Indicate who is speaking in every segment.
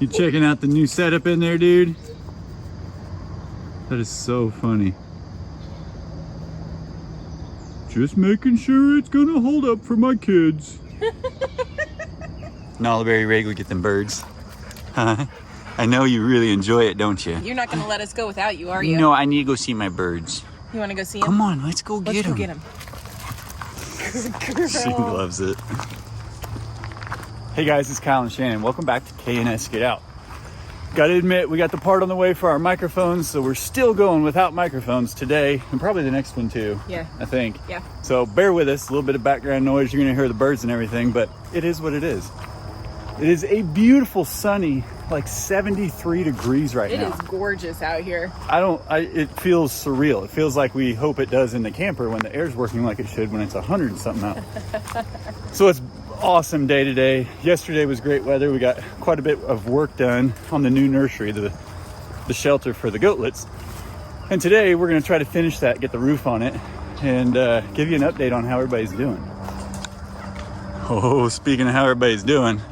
Speaker 1: You checking out the new setup in there, dude? That is so funny. Just making sure it's gonna hold up for my kids. Nala very regularly get them birds. I know you really enjoy it, don't you?
Speaker 2: You're not gonna let us go without you, are you?
Speaker 1: No, I need to go see my birds.
Speaker 2: You wanna go see them?
Speaker 1: Come on, let's go get them.
Speaker 2: Let's go get them.
Speaker 1: She loves it. Hey guys, it's Kyle and Shannon. Welcome back to K&S Get Out. Gotta admit, we got the part on the way for our microphones, so we're still going without microphones today, and probably the next one too.
Speaker 2: Yeah.
Speaker 1: I think.
Speaker 2: Yeah.
Speaker 1: So bear with us, a little bit of background noise, you're gonna hear the birds and everything, but it is what it is. It is a beautiful, sunny, like 73 degrees right now.
Speaker 2: It is gorgeous out here.
Speaker 1: It feels surreal. It feels like we hope it does in the camper when the air's working like it should when it's 100 and something out. So it's awesome day today. Yesterday was great weather. We got quite a bit of work done on the new nursery, the shelter for the goatlets. And today we're going to try to finish that, get the roof on it, and give you an update on how everybody's doing. Oh, speaking of how everybody's doing.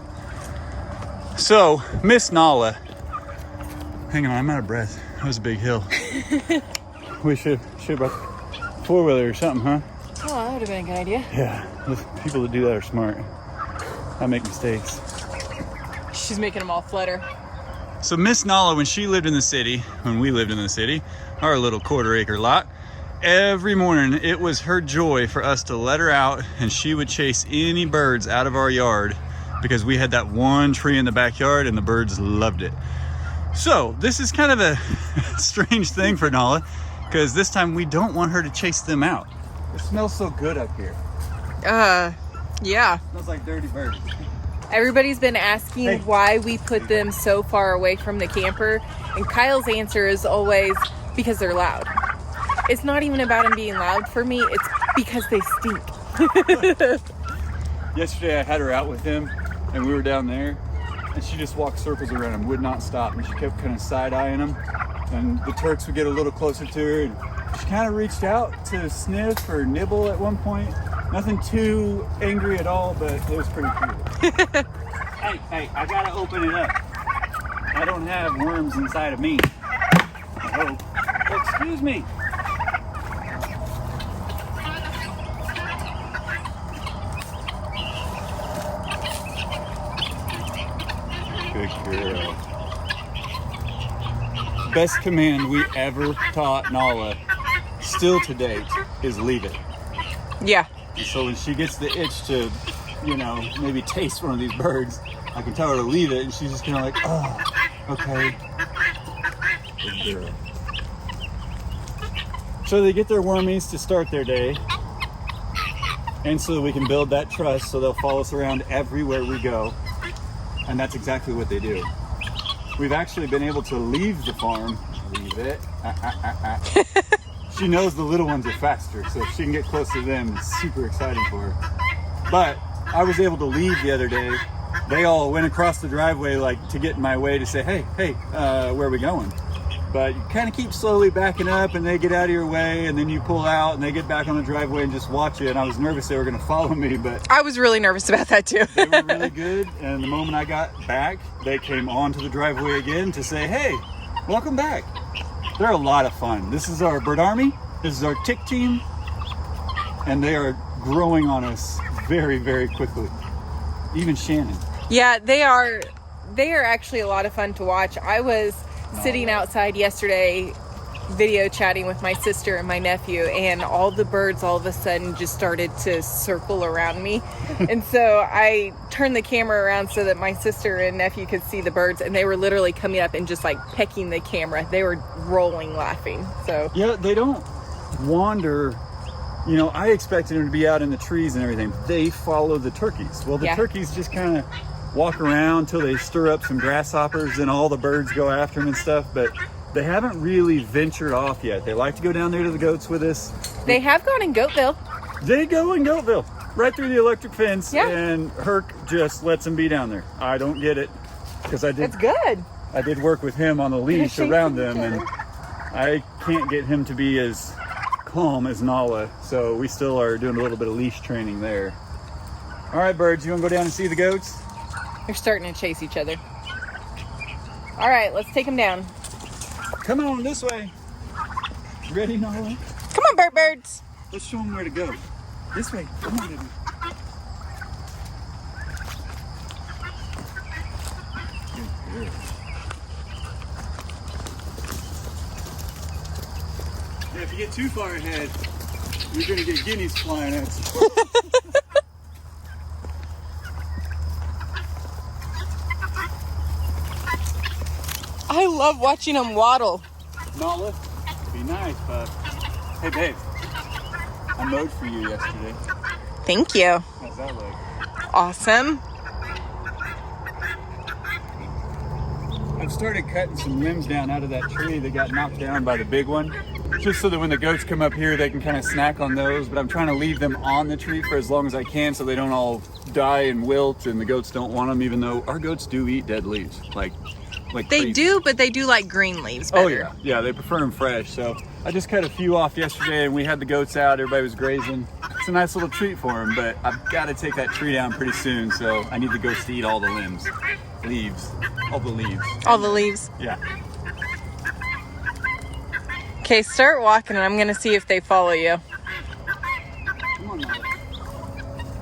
Speaker 1: So, Miss Nala. Hang on, I'm out of breath. That was a big hill. We should have brought a four-wheeler or something, huh?
Speaker 2: Oh, that would have been a good idea.
Speaker 1: Yeah, the people that do that are smart. I make mistakes.
Speaker 2: She's making them all flutter.
Speaker 1: So Miss Nala, when we lived in the city, our little quarter-acre lot, every morning it was her joy for us to let her out, and she would chase any birds out of our yard because we had that one tree in the backyard and the birds loved it. So this is kind of a strange thing for Nala, because this time we don't want her to chase them out. It smells so good up here.
Speaker 2: Yeah.
Speaker 1: It smells like dirty birds.
Speaker 2: Everybody's been asking why we put them so far away from the camper, and Kyle's answer is always because they're loud. It's not even about them being loud for me, it's because they stink.
Speaker 1: Yesterday I had her out with him and we were down there, and she just walked circles around him, would not stop, and she kept kind of side-eyeing him, and the Turks would get a little closer to her, and she kind of reached out to sniff or nibble at one point. Nothing too angry at all, but it was pretty cute. Hey, I gotta open it up. I don't have worms inside of me. I hope. Oh, excuse me. Good girl. Best command we ever taught Nala, still to date, is leave it.
Speaker 2: Yeah.
Speaker 1: And so when she gets the itch to, maybe taste one of these birds, I can tell her to leave it, and she's just kind of like, oh, okay. Good girl. So they get their wormies to start their day, and so we can build that trust so they'll follow us around everywhere we go, and that's exactly what they do. We've actually been able to leave the farm. Leave it. She knows the little ones are faster, so if she can get close to them, it's super exciting for her. But I was able to leave the other day. They all went across the driveway to get in my way to say, hey, where are we going? But you kind of keep slowly backing up, and they get out of your way, and then you pull out, and they get back on the driveway and just watch it. And I was nervous they were going to follow me, but
Speaker 2: I was really nervous about that too.
Speaker 1: they were really good. And the moment I got back, they came onto the driveway again to say, hey, welcome back. They're a lot of fun. This is our bird army. This is our tick team. And they are growing on us very, very quickly. Even Shannon.
Speaker 2: Yeah, they are actually a lot of fun to watch. I was sitting outside yesterday video chatting with my sister and my nephew, and all the birds all of a sudden just started to circle around me. And so I turned the camera around so that my sister and nephew could see the birds, and they were literally coming up and just pecking the camera. They were rolling laughing. So
Speaker 1: yeah, they don't wander. I expected them to be out in the trees and everything. They follow the turkeys. Well, the turkeys just kind of walk around till they stir up some grasshoppers, and all the birds go after them and stuff, but they haven't really ventured off yet. They like to go down there to the goats with us.
Speaker 2: They have gone in Goatville.
Speaker 1: They go in Goatville, right through the electric fence,
Speaker 2: yeah.
Speaker 1: And Herc just lets them be down there. I don't get it, because
Speaker 2: It's good.
Speaker 1: I did work with him on the leash around them, and I can't get him to be as calm as Nala, so we still are doing a little bit of leash training there. All right, birds, you want to go down and see the goats?
Speaker 2: They're starting to chase each other. All right, let's take him down.
Speaker 1: Come on, this way. Ready, Nala?
Speaker 2: Come on, birds.
Speaker 1: Let's show them where to go. This way. Come on, baby. Yeah, if you get too far ahead, you're gonna get guineas flying at you.
Speaker 2: I love watching them waddle.
Speaker 1: Nala, be nice, bud. Hey, babe. I mowed for you yesterday.
Speaker 2: Thank you.
Speaker 1: How's that look?
Speaker 2: Awesome.
Speaker 1: I've started cutting some limbs down out of that tree that got knocked down by the big one, just so that when the goats come up here, they can kind of snack on those. But I'm trying to leave them on the tree for as long as I can so they don't all die and wilt and the goats don't want them, even though our goats do eat dead leaves. Like
Speaker 2: They
Speaker 1: crazy.
Speaker 2: do, but they do like green leaves better.
Speaker 1: Oh yeah, yeah, they prefer them fresh. So I just cut a few off yesterday and we had the goats out, everybody was grazing. It's a nice little treat for them, but I've got to take that tree down pretty soon, so I need the goats to eat all the leaves, all the leaves.
Speaker 2: All the leaves.
Speaker 1: Yeah.
Speaker 2: Okay, start walking and I'm going to see if they follow you.
Speaker 1: Come on, Nala.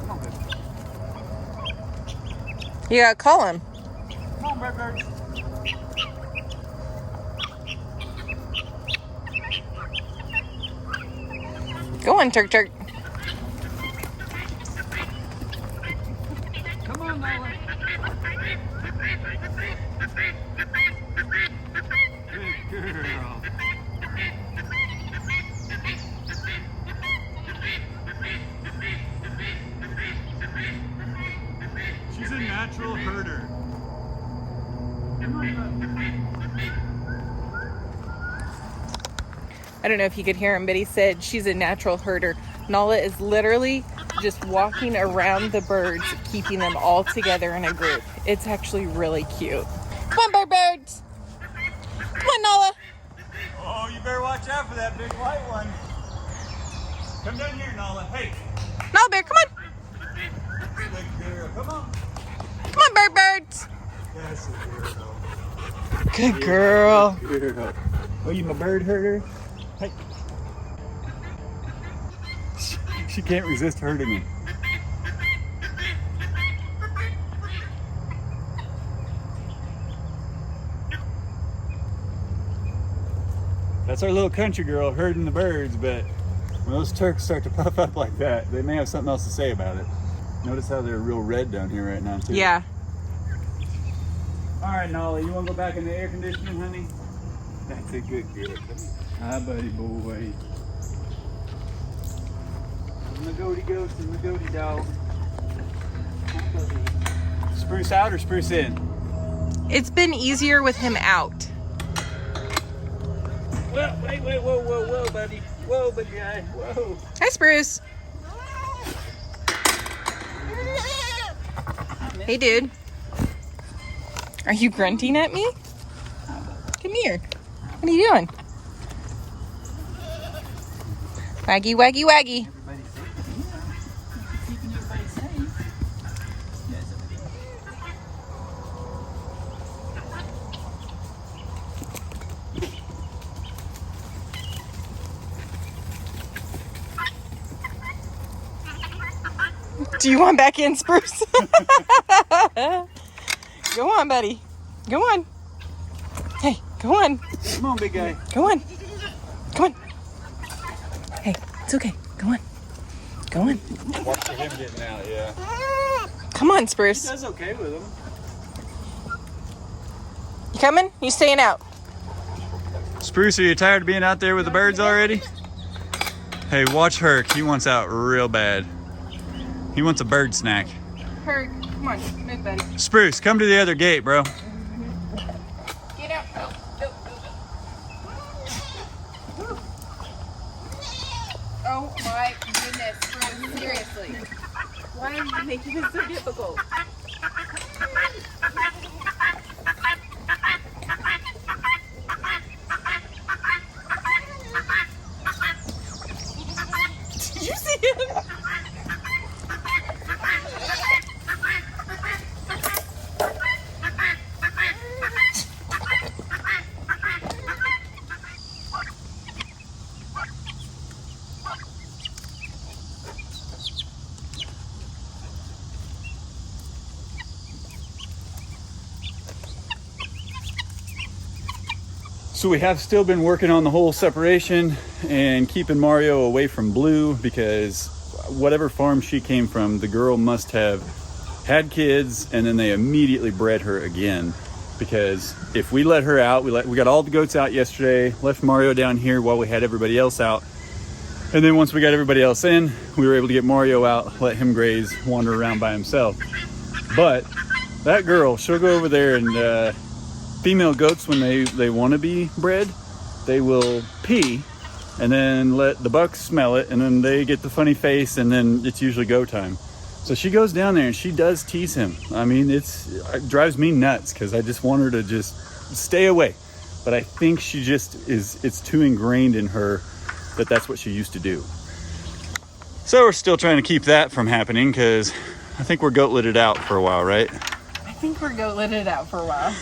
Speaker 1: Come on, baby.
Speaker 2: You got to call them.
Speaker 1: Come on, birds.
Speaker 2: Go on, Turk.
Speaker 1: Come on, Nala. Good girl. She's a natural herder. Come on,
Speaker 2: I don't know if you could hear him, but he said she's a natural herder. Nala is literally just walking around the birds, keeping them all together in a group. It's actually really cute. Come on, birds. Come on, Nala.
Speaker 1: Oh, you better watch out for that big white one. Come down here, Nala. Hey.
Speaker 2: Nala bear, come on.
Speaker 1: Good girl. Come on.
Speaker 2: Come on, birds.
Speaker 1: That's a girl.
Speaker 2: Good girl.
Speaker 1: Good girl. Oh, you my bird herder? Hey. She can't resist hurting me. That's our little country girl herding the birds, but when those turks start to puff up like that, they may have something else to say about it. Notice how they're real red down here right now, too.
Speaker 2: Yeah.
Speaker 1: All right, Nala, you want to go back in the air conditioning, honey? That's a good girl. Hi, buddy boy. And the goaty ghost and the goaty dog. Spruce out or spruce in?
Speaker 2: It's been easier with him out.
Speaker 1: Well, wait, whoa, buddy. Whoa, big guy, whoa.
Speaker 2: Hi, Spruce. Hey, dude. Are you grunting at me? Come here. What are you doing? Waggy, waggy, waggy.
Speaker 1: Everybody safe. Keeping everybody safe. Yes.
Speaker 2: Do you want back in, Spruce? Go on, buddy. Go on. Hey, go on.
Speaker 1: Come on, big guy.
Speaker 2: Go on. Come on. Hey, it's okay. Go on. Go on.
Speaker 1: Watch for him getting out, yeah.
Speaker 2: Come on, Spruce.
Speaker 1: That's okay with him.
Speaker 2: You coming? You staying out?
Speaker 1: Spruce, are you tired of being out there with the birds already? Hey, watch Herc. He wants out real bad. He wants a bird snack.
Speaker 2: Herc, come on. Move, buddy.
Speaker 1: Spruce, come to the other gate, bro.
Speaker 2: Get out. Go. Oh my goodness, Spruce. Seriously. Why are you making this so difficult? Did you see him?
Speaker 1: So we have still been working on the whole separation and keeping Mario away from Blue, because whatever farm she came from, the girl must have had kids and then they immediately bred her again. Because if we let her out, we got all the goats out yesterday, left Mario down here while we had everybody else out. And then once we got everybody else in, we were able to get Mario out, let him graze, wander around by himself. But that girl, she'll go over there, and female goats, when they want to be bred, they will pee and then let the bucks smell it, and then they get the funny face, and then it's usually go time. So she goes down there and she does tease him. I mean, it drives me nuts because I just want her to just stay away. But I think she just it's too ingrained in her that that's what she used to do. So we're still trying to keep that from happening, because I think we're goat-litted out for a while, right?
Speaker 2: I think we're goat-litted out for a while.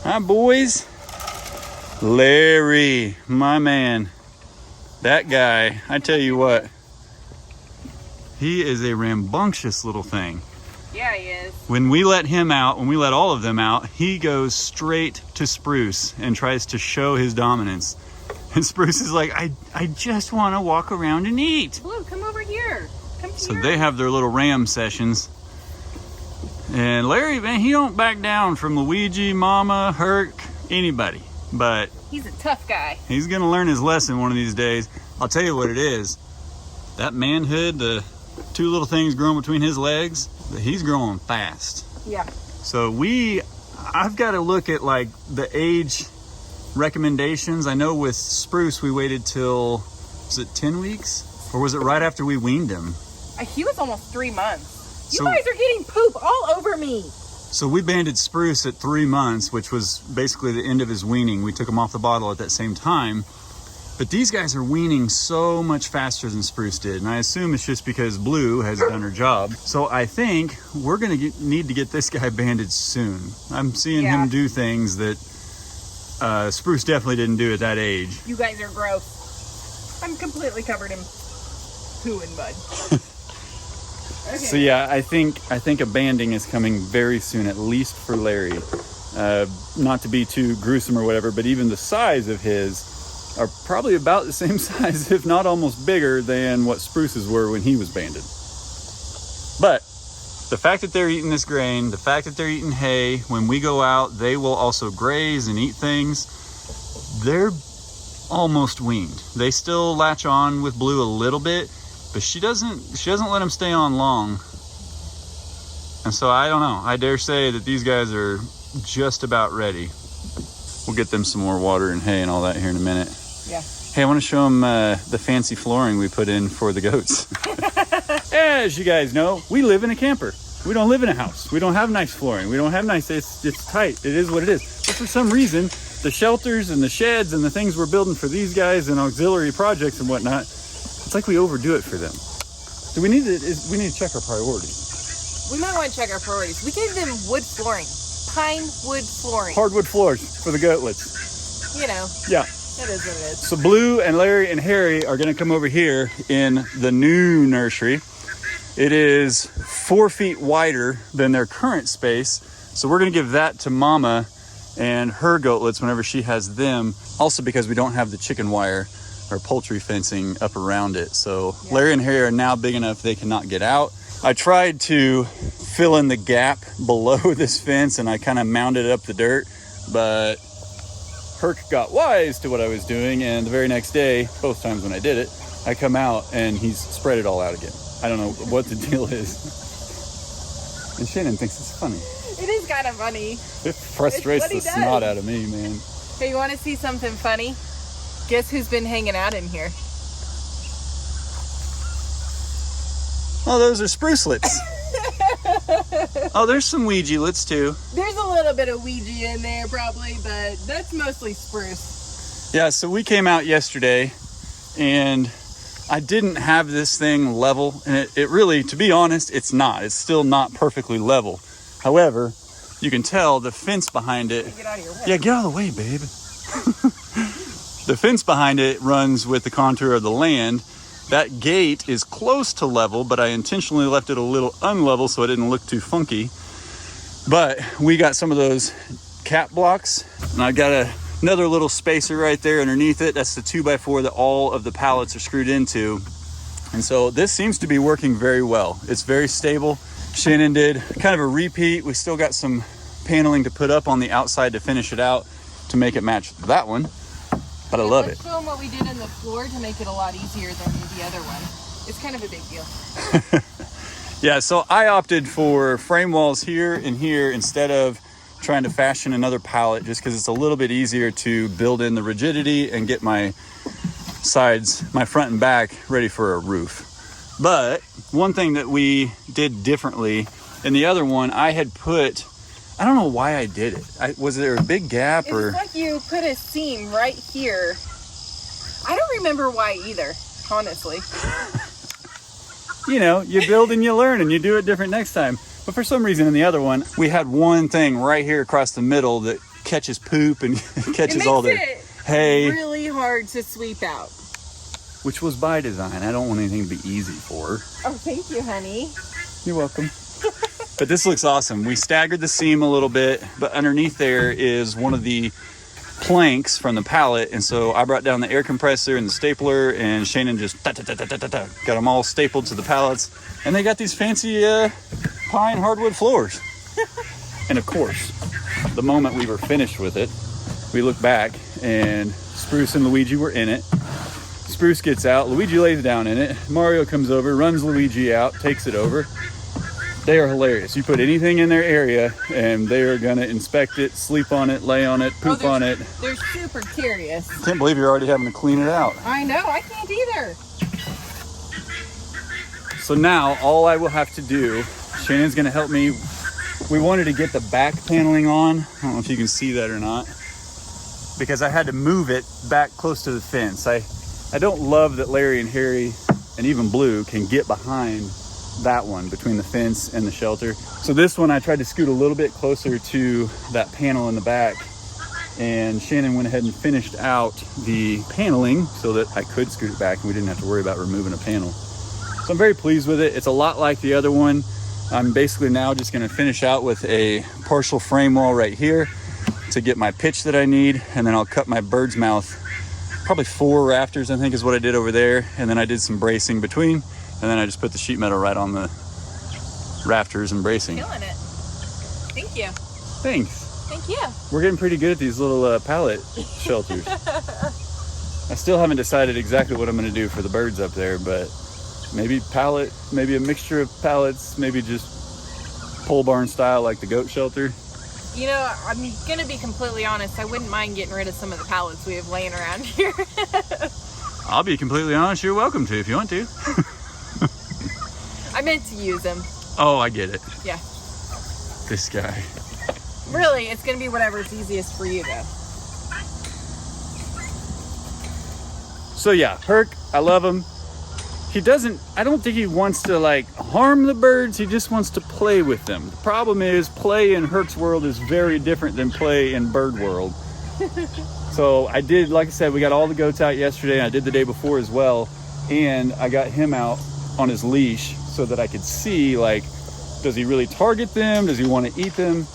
Speaker 1: Hi, boys. Larry, my man. That guy, I tell you what, he is a rambunctious little thing.
Speaker 2: Yeah, he is.
Speaker 1: When we let him out, when we let all of them out, he goes straight to Spruce and tries to show his dominance. And Spruce is like, I just want to walk around and eat.
Speaker 2: Blue, come over here. Come
Speaker 1: So
Speaker 2: here.
Speaker 1: they have their little ram sessions. And Larry, man, he don't back down from Luigi, Mama, Herc, anybody. But
Speaker 2: He's a tough guy.
Speaker 1: he's going to learn his lesson one of these days. I'll tell you what it is. That manhood, the two little things growing between his legs, he's growing fast.
Speaker 2: Yeah.
Speaker 1: So I've got to look at like the age recommendations. I know with Spruce we waited till, was it 10 weeks? Or was it right after we weaned him?
Speaker 2: He was almost 3 months. You
Speaker 1: So-
Speaker 2: guys are getting poop all over me.
Speaker 1: So we banded Spruce at 3 months, which was basically the end of his weaning. We took him off the bottle at that same time. But these guys are weaning so much faster than Spruce did. And I assume it's just because Blue has done her job. So I think we're going to need to get this guy banded soon. I'm seeing
Speaker 2: Yeah.
Speaker 1: him do things that Spruce definitely didn't do at that age.
Speaker 2: You guys are gross. I'm completely covered in poo and mud. Okay.
Speaker 1: So yeah, I think a banding is coming very soon, at least for Larry. Not to be too gruesome or whatever, but even the size of his are probably about the same size, if not almost bigger than what Spruce's were when he was banded. But the fact that they're eating this grain, the fact that they're eating hay, when we go out, they will also graze and eat things. They're almost weaned. They still latch on with Blue a little bit, but she doesn't let them stay on long. And so I don't know. I dare say that these guys are just about ready. We'll get them some more water and hay and all that here in a minute.
Speaker 2: Yeah.
Speaker 1: Hey, I want to show them the fancy flooring we put in for the goats. As you guys know, we live in a camper. We don't live in a house. We don't have nice flooring. We don't have nice, it's tight. It is what it is. But for some reason, the shelters and the sheds and the things we're building for these guys and auxiliary projects and whatnot, it's like we overdo it for them. So we need to check our priorities.
Speaker 2: We might want to check our priorities. We gave them wood flooring. Pine wood flooring.
Speaker 1: Hardwood floors for the goatlets.
Speaker 2: You know,
Speaker 1: Yeah.
Speaker 2: that is what it is.
Speaker 1: So Blue and Larry and Harry are going to come over here in the new nursery. It is 4 feet wider than their current space. So we're going to give that to Mama and her goatlets whenever she has them. Also because we don't have the chicken wire or poultry fencing up around it. So
Speaker 2: Yeah.
Speaker 1: Larry and Harry are now big enough they cannot get out. I tried to fill in the gap below this fence and I kind of mounded up the dirt, but Herc got wise to what I was doing, and the very next day, both times when I did it, I come out and he's spread it all out again. I don't know what the deal is. And Shannon thinks it's funny.
Speaker 2: It is kind of funny.
Speaker 1: It frustrates
Speaker 2: what he
Speaker 1: the snot
Speaker 2: does.
Speaker 1: out of me, man.
Speaker 2: Hey, you want to see something funny? Guess who's been hanging out in here?
Speaker 1: Oh, those are sprucelets. Oh, there's some Ouija-lets too.
Speaker 2: There's a little bit of Ouija in there probably, but that's mostly spruce.
Speaker 1: Yeah, so we came out yesterday and I didn't have this thing level, and it really, to be honest, it's not. It's still not perfectly level. However, you can tell the fence behind it.
Speaker 2: Get out of your way.
Speaker 1: Yeah, get out of the way, babe. The fence behind it runs with the contour of the land. That gate is close to level, but I intentionally left it a little unlevel so it didn't look too funky. But we got some of those cap blocks, and I gotta Another little spacer right there underneath it. That's the 2x4 that all of the pallets are screwed into. And so this seems to be working very well. It's very stable. Shannon did kind of a repeat. We still got some paneling to put up on the outside to finish it out to make it match that one. But I love it.
Speaker 2: Let's show them what we did in the floor to make it a lot easier than the other one. It's kind of a big deal.
Speaker 1: Yeah, so I opted for frame walls here and here instead of trying to fashion another pallet, just because it's a little bit easier to build in the rigidity and get my sides, my front and back, ready for a roof. But one thing that we did differently in the other one, I had put, I don't know why I did it. Was there a big gap
Speaker 2: It
Speaker 1: or?
Speaker 2: was like you put a seam right here. I don't remember why either, honestly.
Speaker 1: You know, you build and you learn and you do it different next time. But for some reason in the other one, we had one thing right here across the middle that catches poop and catches all the hay.
Speaker 2: Really hard to sweep out.
Speaker 1: Which was by design. I don't want anything to be easy for her.
Speaker 2: Oh, thank you, honey.
Speaker 1: You're welcome. But this looks awesome. We staggered the seam a little bit, but underneath there is one of the planks from the pallet, and so I brought down the air compressor and the stapler, and Shannon just got them all stapled to the pallets, and they got these fancy pine hardwood floors. And of course, the moment we were finished with it, we looked back and Spruce and Luigi were in it. Spruce gets out, Luigi lays down in it, Mario comes over, runs Luigi out, takes it over. They are hilarious. You put anything in their area and they are gonna inspect it, sleep on it, lay on it, poop on it.
Speaker 2: They're super curious.
Speaker 1: I can't believe you're already having to clean it out.
Speaker 2: I know, I can't either.
Speaker 1: So now all I will have to do, Shannon's gonna help me. We wanted to get the back paneling on. I don't know if you can see that or not, because I had to move it back close to the fence. I don't love that Larry and Harry and even Blue can get behind that one between the fence and the shelter. So this one I tried to scoot a little bit closer to that panel in the back, and Shannon went ahead and finished out the paneling so that I could scoot it back and we didn't have to worry about removing a panel. So I'm very pleased with it. It's a lot like the other one. I'm basically now just going to finish out with a partial frame wall right here to get my pitch that I need, and then I'll cut my bird's mouth, probably 4 rafters I think is what I did over there, and then I did some bracing between. And then I just put the sheet metal right on the rafters and bracing.
Speaker 2: Killing it. Thank you.
Speaker 1: Thanks.
Speaker 2: Thank you.
Speaker 1: We're getting pretty good at these little pallet shelters. I still haven't decided exactly what I'm going to do for the birds up there, but maybe pallet, maybe a mixture of pallets, maybe just pole barn style like the goat shelter.
Speaker 2: You know, I'm going to be completely honest. I wouldn't mind getting rid of some of the pallets we have laying around here.
Speaker 1: I'll be completely honest. You're welcome to if you want to.
Speaker 2: I meant to use them.
Speaker 1: Oh, I get it.
Speaker 2: Yeah.
Speaker 1: This guy.
Speaker 2: Really, it's going to be whatever's easiest for you, though.
Speaker 1: So yeah, Herc, I love him. I don't think he wants to like harm the birds. He just wants to play with them. The problem is play in Herc's world is very different than play in bird world. So I did, like I said, we got all the goats out yesterday, and I did the day before as well. And I got him out on his leash so that I could see, like, does he really target them? Does he want to eat them?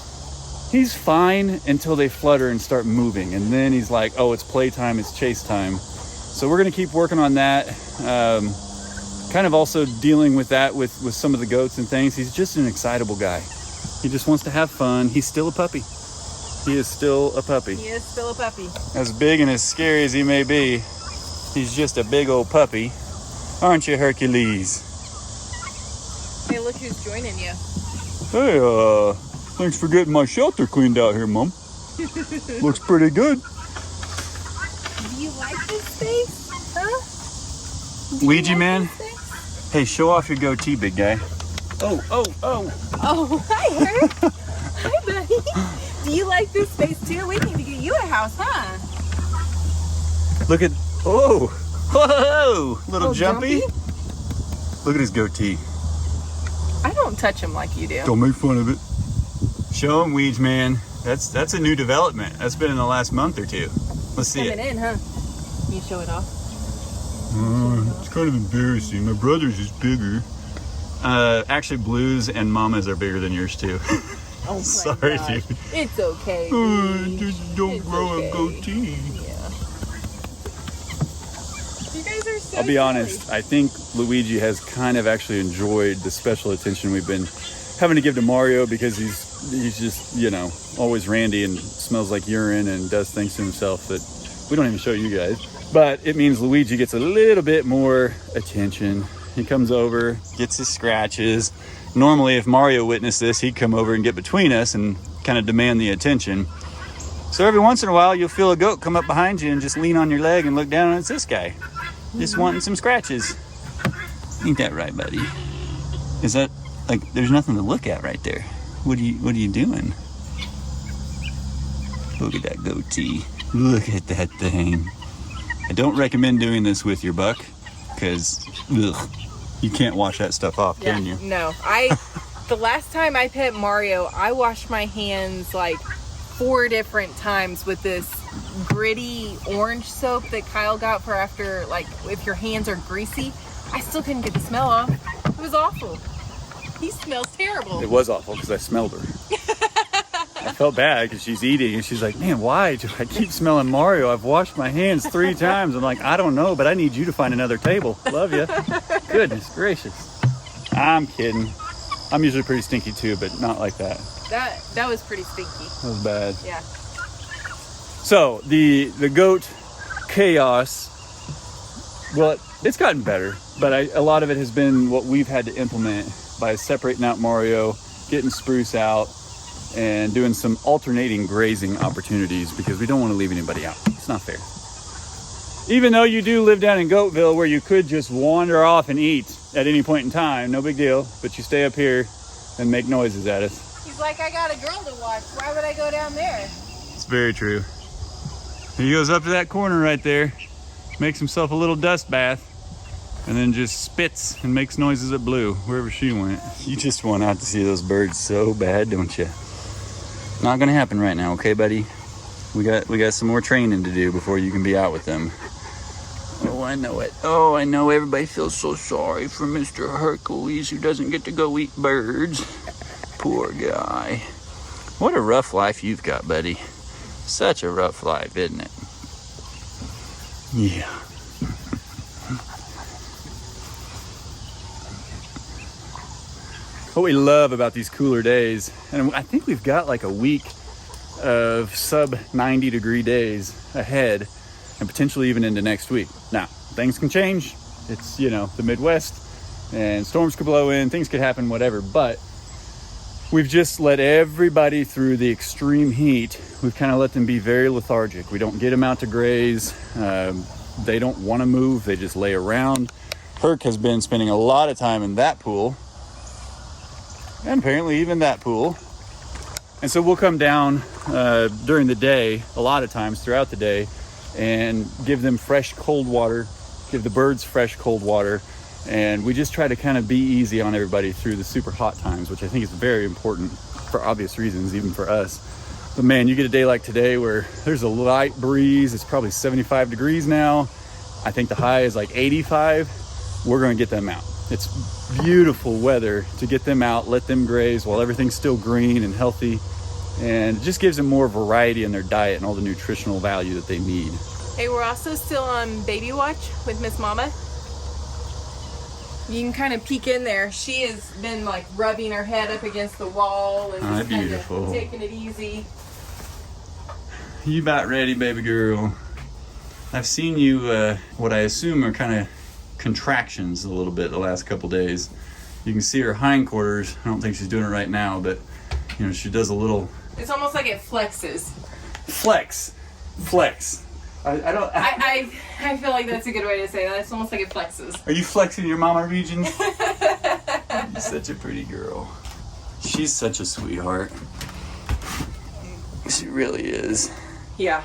Speaker 1: He's fine until they flutter and start moving. And then he's like, oh, it's playtime, it's chase time. So we're going to keep working on that. Kind of also dealing with that with some of the goats and things. He's just an excitable guy. He just wants to have fun. He's still a puppy. He is still a puppy.
Speaker 2: He is still a puppy.
Speaker 1: As big and as scary as he may be, he's just a big old puppy. Aren't you, Hercules?
Speaker 2: Hey, look who's joining you.
Speaker 1: Hey, thanks for getting my shelter cleaned out here, Mom. Looks pretty good.
Speaker 2: Do you like this space? Huh?
Speaker 1: Ouija man? Hey, show off your goatee, big guy. Oh.
Speaker 2: Oh, hi, Herc. Hi, buddy. Do you like this space too? We need to get you a house, huh?
Speaker 1: Look at, whoa, little jumpy. Look at his goatee.
Speaker 2: I don't touch him like you do.
Speaker 1: Don't make fun of it. Show him, Weeds man. That's a new development. That's been in the last month or two. Let's see
Speaker 2: Coming in, huh? Can you show it off?
Speaker 1: It's kind of embarrassing. My brother's is bigger. Actually, Blue's and Mama's are bigger than yours too.
Speaker 2: Oh my
Speaker 1: Sorry,
Speaker 2: gosh.
Speaker 1: dude.
Speaker 2: It's okay.
Speaker 1: Just don't
Speaker 2: It's
Speaker 1: grow
Speaker 2: okay.
Speaker 1: a goatee.
Speaker 2: Yeah. You guys are so
Speaker 1: I'll be
Speaker 2: silly.
Speaker 1: honest, I think Luigi has kind of actually enjoyed the special attention we've been having to give to Mario, because he's just, you know, always randy and smells like urine and does things to himself that we don't even show you guys. But it means Luigi gets a little bit more attention. He comes over, gets his scratches. Normally, if Mario witnessed this, he'd come over and get between us and kind of demand the attention. So every once in a while, you'll feel a goat come up behind you and just lean on your leg and look down, and it's this guy, just wanting some scratches. Ain't that right, buddy? Is that, like, there's nothing to look at right there. What are you doing? Look at that goatee. Look at that thing. I don't recommend doing this with your buck, because you can't wash that stuff off, can you?
Speaker 2: No. The last time I pet Mario, I washed my hands like 4 different times with this gritty orange soap that Kyle got for after, like, if your hands are greasy. I still couldn't get the smell off. It was awful. He smells terrible.
Speaker 1: It was awful because I smelled her. I felt bad because she's eating and she's like, man, why do I keep smelling Mario? I've washed my hands 3 times. I'm like, I don't know, but I need you to find another table. Love you. Goodness gracious. I'm kidding. I'm usually pretty stinky too, but not like that.
Speaker 2: That was pretty stinky.
Speaker 1: That was bad.
Speaker 2: Yeah.
Speaker 1: So the goat chaos, well, it's gotten better, but a lot of it has been what we've had to implement by separating out Mario, getting Spruce out, and doing some alternating grazing opportunities, because we don't want to leave anybody out. It's not fair. Even though you do live down in Goatville where you could just wander off and eat at any point in time, no big deal, but you stay up here and make noises at us.
Speaker 2: He's like, I got a girl to watch. Why would I go down there?
Speaker 1: It's very true. He goes up to that corner right there, makes himself a little dust bath, and then just spits and makes noises at Blue wherever she went. You just want out to see those birds so bad, don't you? Not gonna happen right now, okay, buddy? We got some more training to do before you can be out with them. Oh, I know it. Oh, I know. Everybody feels so sorry for Mr. Hercules, who doesn't get to go eat birds. Poor guy. What a rough life you've got, buddy. Such a rough life, isn't it? Yeah. What we love about these cooler days, and I think we've got like a week of sub 90 degree days ahead, and potentially even into next week. Now, things can change. It's, you know, the Midwest, and storms could blow in, things could happen, whatever, but we've just let everybody through the extreme heat. We've kind of let them be very lethargic. We don't get them out to graze. They don't want to move. They just lay around. Herc has been spending a lot of time in that pool, and apparently even that pool. And so we'll come down during the day, a lot of times throughout the day, and give them fresh cold water, give the birds fresh cold water. And we just try to kind of be easy on everybody through the super hot times, which I think is very important for obvious reasons, even for us. But man, you get a day like today where there's a light breeze. It's probably 75 degrees now. I think the high is like 85. We're going to get them out. It's beautiful weather to get them out, let them graze while everything's still green and healthy. And it just gives them more variety in their diet and all the nutritional value that they need.
Speaker 2: Hey, we're also still on baby watch with Miss Mama. You can kind of peek in there. She has been like rubbing her head up against the wall and just kind of taking it easy.
Speaker 1: You about ready, baby girl? I've seen you, what I assume are kind of contractions a little bit the last couple days. You can see her hindquarters. I don't think she's doing it right now, but you know, she does a little.
Speaker 2: It's almost like it flexes.
Speaker 1: Flex.
Speaker 2: I feel like that's a good way to say that. It's almost like it flexes.
Speaker 1: Are you flexing your mama region? You're such a pretty girl. She's such a sweetheart. She really is.
Speaker 2: Yeah.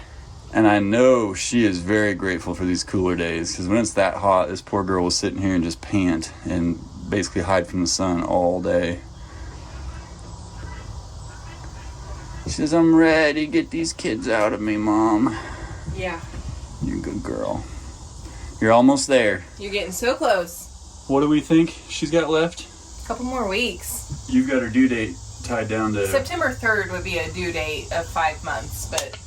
Speaker 1: And I know she is very grateful for these cooler days, because when it's that hot, this poor girl will sit in here and just pant and basically hide from the sun all day. She says, I'm ready. Get these kids out of me, Mom.
Speaker 2: Yeah.
Speaker 1: You're a good girl. You're almost there.
Speaker 2: You're getting so close.
Speaker 1: What do we think she's got left?
Speaker 2: A couple more weeks.
Speaker 1: You've got her due date tied down to
Speaker 2: September 3rd would be a due date of 5 months, but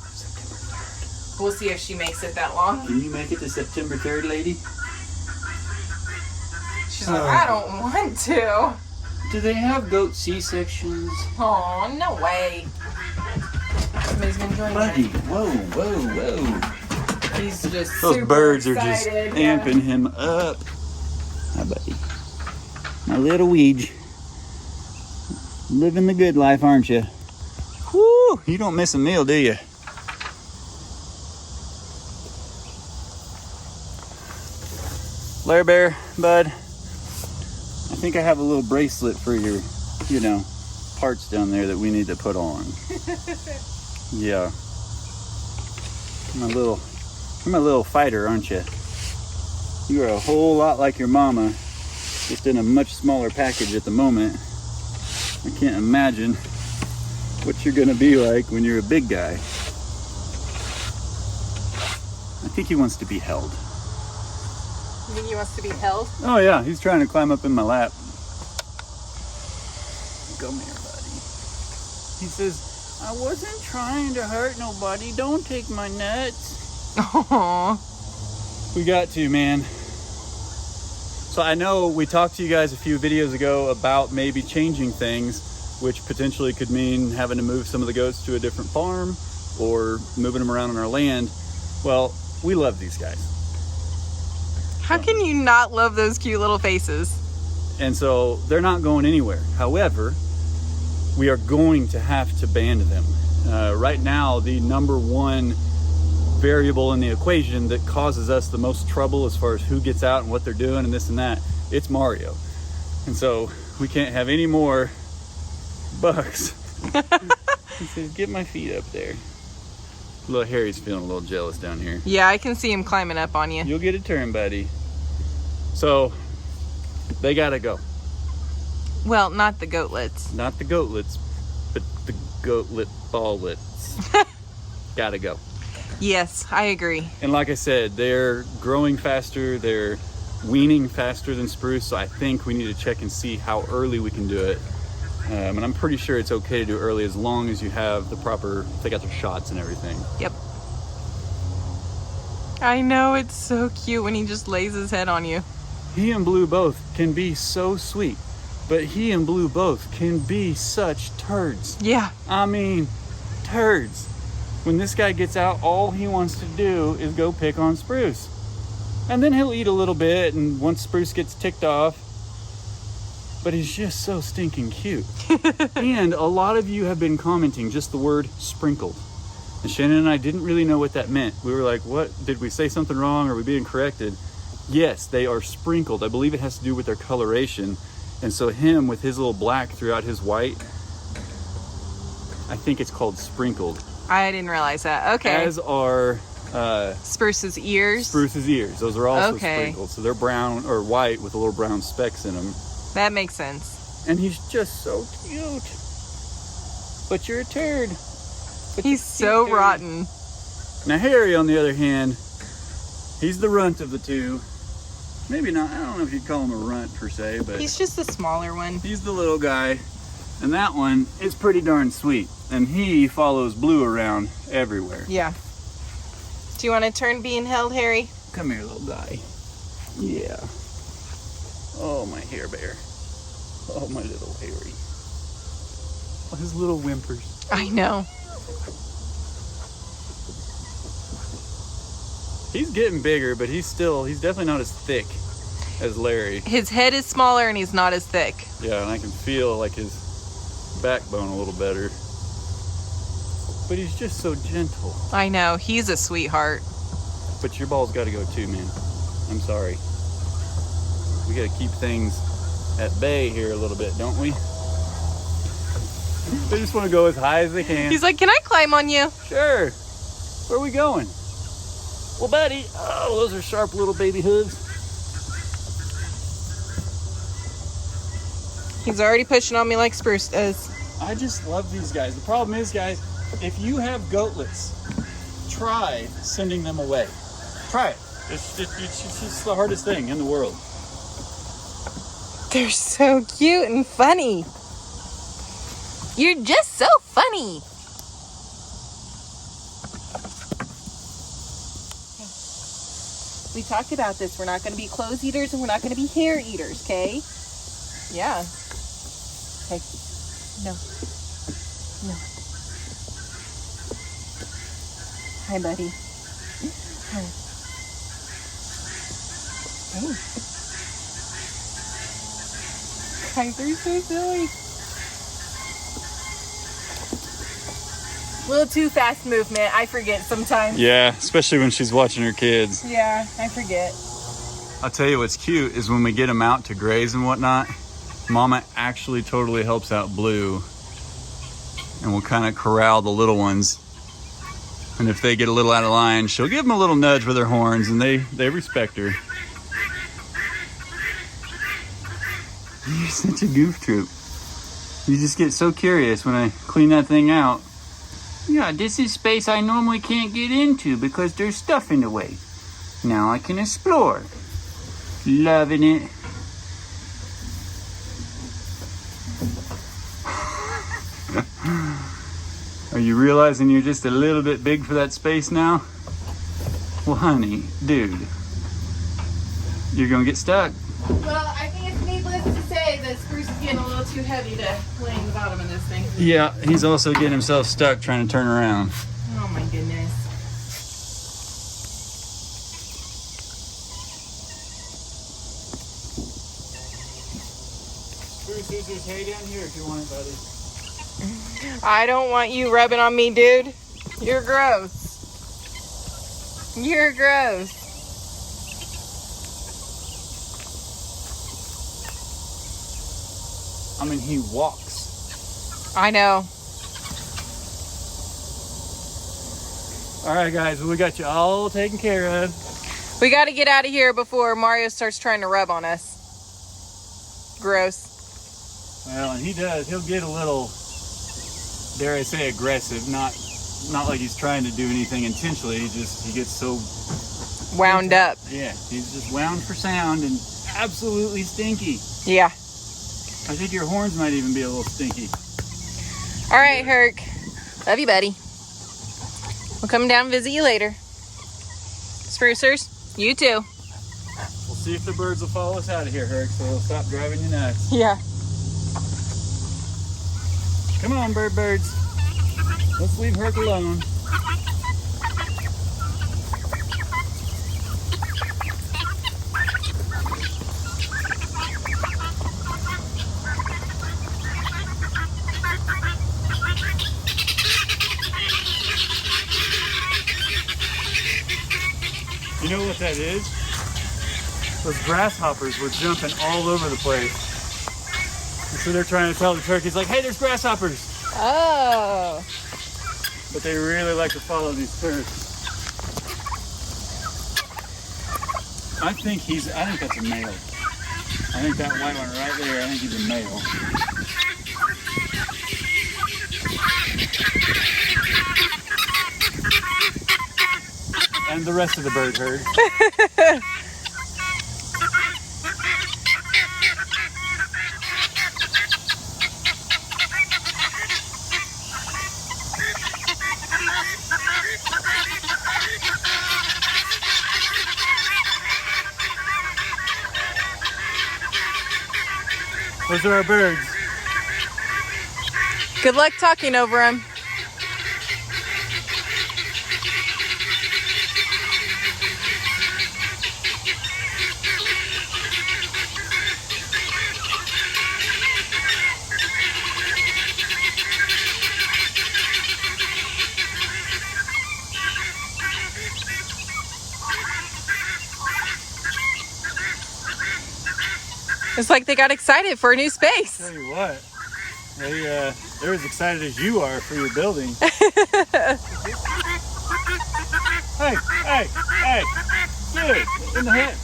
Speaker 2: we'll see if she makes it that long.
Speaker 1: Can you make it to September 3rd, lady?
Speaker 2: She's like, I don't want to.
Speaker 1: Do they have goat C-sections?
Speaker 2: Oh, no way. Somebody's gonna join
Speaker 1: Buddy,
Speaker 2: that.
Speaker 1: whoa.
Speaker 2: He's just
Speaker 1: Those
Speaker 2: super
Speaker 1: birds are just
Speaker 2: excited, yeah.
Speaker 1: amping him up. Hi, buddy. My little weege. Living the good life, aren't you? Woo! You don't miss a meal, do you? Larry Bear, bud. I think I have a little bracelet for your, parts down there that we need to put on. Yeah. You're my little fighter, aren't you? You are a whole lot like your mama, just in a much smaller package at the moment. I can't imagine what you're gonna be like when you're a big guy. I think he wants to be held.
Speaker 2: You think he wants to be held?
Speaker 1: Oh yeah, he's trying to climb up in my lap. Come here, buddy. He says, I wasn't trying to hurt nobody. Don't take my nuts.
Speaker 2: Aww.
Speaker 1: We got to, man. So I know we talked to you guys a few videos ago about maybe changing things, which potentially could mean having to move some of the goats to a different farm or moving them around on our land. Well, we love these guys.
Speaker 2: How can you not love those cute little faces?
Speaker 1: And so they're not going anywhere. However, we are going to have to ban them. Right now, the number one variable in the equation that causes us the most trouble as far as who gets out and what they're doing and this and that, it's Mario. And so we can't have any more bucks. He says, get my feet up there. Little Harry's feeling a little jealous down here.
Speaker 2: Yeah, I can see him climbing up on you.
Speaker 1: You'll get a turn, buddy. So they gotta go.
Speaker 2: Well, not the goatlets.
Speaker 1: Not the goatlets, but the goatlet ballets. Gotta go.
Speaker 2: Yes, I agree.
Speaker 1: And like I said, they're growing faster, they're weaning faster than Spruce, so I think we need to check and see how early we can do it. And I'm pretty sure it's okay to do early as long as you have the proper, they got their shots and everything.
Speaker 2: Yep. I know, it's so cute when he just lays his head on you.
Speaker 1: He and Blue both can be so sweet, but he and Blue both can be such turds.
Speaker 2: Yeah.
Speaker 1: I mean, turds. When this guy gets out, all he wants to do is go pick on Spruce. And then he'll eat a little bit, and once Spruce gets ticked off, but he's just so stinking cute. And a lot of you have been commenting just the word sprinkled. And Shannon and I didn't really know what that meant. We were like, what? Did we say something wrong? Are we being corrected? Yes, they are sprinkled. I believe it has to do with their coloration. And so him with his little black throughout his white, I think it's called sprinkled.
Speaker 2: I didn't realize that. Okay.
Speaker 1: As are
Speaker 2: Spruce's ears.
Speaker 1: Spruce's ears. Those are also
Speaker 2: Okay.
Speaker 1: sprinkled. So they're brown or white with a little brown specks in them.
Speaker 2: That makes sense.
Speaker 1: And he's just so cute. But you're a turd. But
Speaker 2: He's so
Speaker 1: turd.
Speaker 2: rotten.
Speaker 1: Now Harry, on the other hand, he's the runt of the two. Maybe not. I don't know if you'd call him a runt per se, but
Speaker 2: He's just the smaller one.
Speaker 1: he's the little guy. And that one is pretty darn sweet. And he follows Blue around everywhere.
Speaker 2: Yeah. Do you want to turn being held, Harry?
Speaker 1: Come here, little guy. Yeah. Oh, my hair bear. Oh, my little Harry. Oh, his little whimpers.
Speaker 2: I know.
Speaker 1: He's getting bigger, but he's definitely not as thick as Larry.
Speaker 2: His head is smaller and he's not as thick.
Speaker 1: Yeah, and I can feel like his backbone a little better. But he's just so gentle.
Speaker 2: I know. He's a sweetheart.
Speaker 1: But your ball's got to go too, man. I'm sorry. We got to keep things at bay here a little bit, don't we? They just want to go as high as they can.
Speaker 2: He's like, can I climb on you?
Speaker 1: Sure. Where are we going? Well, buddy. Oh, those are sharp little baby hooves.
Speaker 2: He's already pushing on me like Spruce does.
Speaker 1: I just love these guys. The problem is, guys, if you have goatlets, try sending them away. Try it. It's just the hardest thing in the world.
Speaker 2: They're so cute and funny. You're just so funny. We talked about this. We're not going to be clothes eaters and we're not going to be hair eaters, okay? Yeah. Okay. No. No. Hi, buddy. Hi. Hey. Guys, they're so silly. A little too fast movement. I forget sometimes.
Speaker 1: Yeah, especially when she's watching her kids.
Speaker 2: Yeah, I forget.
Speaker 1: I'll tell you what's cute is when we get them out to graze and whatnot, Mama actually totally helps out Blue. And we'll kind of corral the little ones. And if they get a little out of line, she'll give them a little nudge with her horns, and they respect her. You're such a goof troop. You just get so curious when I clean that thing out. Yeah, this is space I normally can't get into because there's stuff in the way. Now I can explore. Loving it. Are you realizing you're just a little bit big for that space now? Well, honey, dude, you're gonna get stuck.
Speaker 2: Well, I think it's needless to say that Spruce is getting a little too heavy to lay in the bottom of this thing.
Speaker 1: Yeah, he's also getting himself stuck trying to turn around.
Speaker 2: Oh my goodness.
Speaker 1: Spruce, there's hay down here if you want it, buddy.
Speaker 2: I don't want you rubbing on me, dude. You're gross. You're gross.
Speaker 1: I mean, he walks.
Speaker 2: I know.
Speaker 1: All right, guys, well, we got you all taken care of.
Speaker 2: We got to get out of here before Mario starts trying to rub on us. Gross.
Speaker 1: Well, and he does. He'll get a little, dare I say, aggressive. Not like he's trying to do anything intentionally. He gets so
Speaker 2: Wound up.
Speaker 1: Yeah, he's just wound for sound and absolutely stinky.
Speaker 2: Yeah.
Speaker 1: I think your horns might even be a little stinky.
Speaker 2: All right, Herc. Love you, buddy. We'll come down and visit you later. Sprucers, you too.
Speaker 1: We'll see if the birds will follow us out of here, Herc, so they'll stop driving you nuts.
Speaker 2: Yeah.
Speaker 1: Come on, birds. Let's leave Herc alone. You know what that is? Those grasshoppers were jumping all over the place. And so they're trying to tell the turkeys, like, hey, there's grasshoppers.
Speaker 2: Oh.
Speaker 1: But they really like to follow these turks. I think that's a male. I think that white one right there, I think he's a male. And the rest of the bird herd. Those are our birds.
Speaker 2: Good luck talking over them. It's like they got excited for a new space.
Speaker 1: Tell you what, they're as excited as you are for your building. Hey, dude, in the head,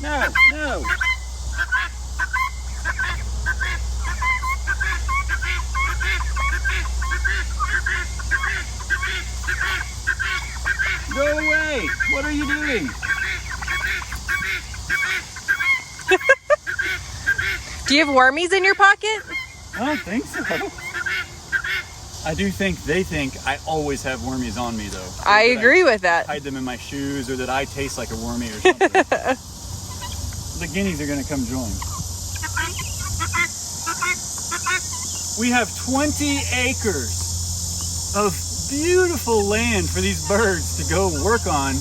Speaker 1: no. Go away, what are you doing?
Speaker 2: Do you have wormies in your pocket?
Speaker 1: I don't think so. I do think they think I always have wormies on me, though.
Speaker 2: I agree with that.
Speaker 1: Hide them in my shoes, or that I taste like a wormy or something. The guineas are going to come join. We have 20 acres of beautiful land for these birds to go work on.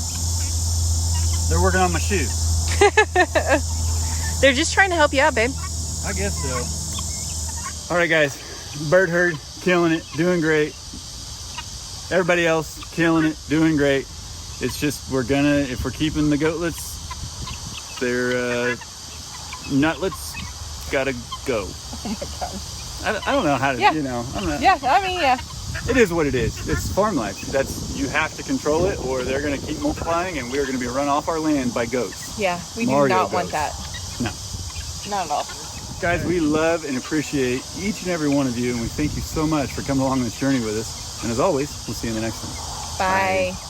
Speaker 1: They're working on my shoes.
Speaker 2: They're just trying to help you out, babe.
Speaker 1: I guess so. All right, guys. Bird herd, killing it, doing great. Everybody else, killing it, doing great. It's just, if we're keeping the goatlets, they're nutlets, gotta go.
Speaker 2: Oh my God.
Speaker 1: I don't know how to,
Speaker 2: Yeah.
Speaker 1: I don't know.
Speaker 2: Yeah, I mean, yeah.
Speaker 1: It is what it is. It's farm life. You have to control it, or they're going to keep multiplying, and we're going to be run off our land by goats.
Speaker 2: Yeah, we do
Speaker 1: Mario
Speaker 2: not want
Speaker 1: goats.
Speaker 2: that.
Speaker 1: No.
Speaker 2: Not at all.
Speaker 1: Guys, we love and appreciate each and every one of you, and we thank you so much for coming along this journey with us. And as always, we'll see you in the next one.
Speaker 2: Bye.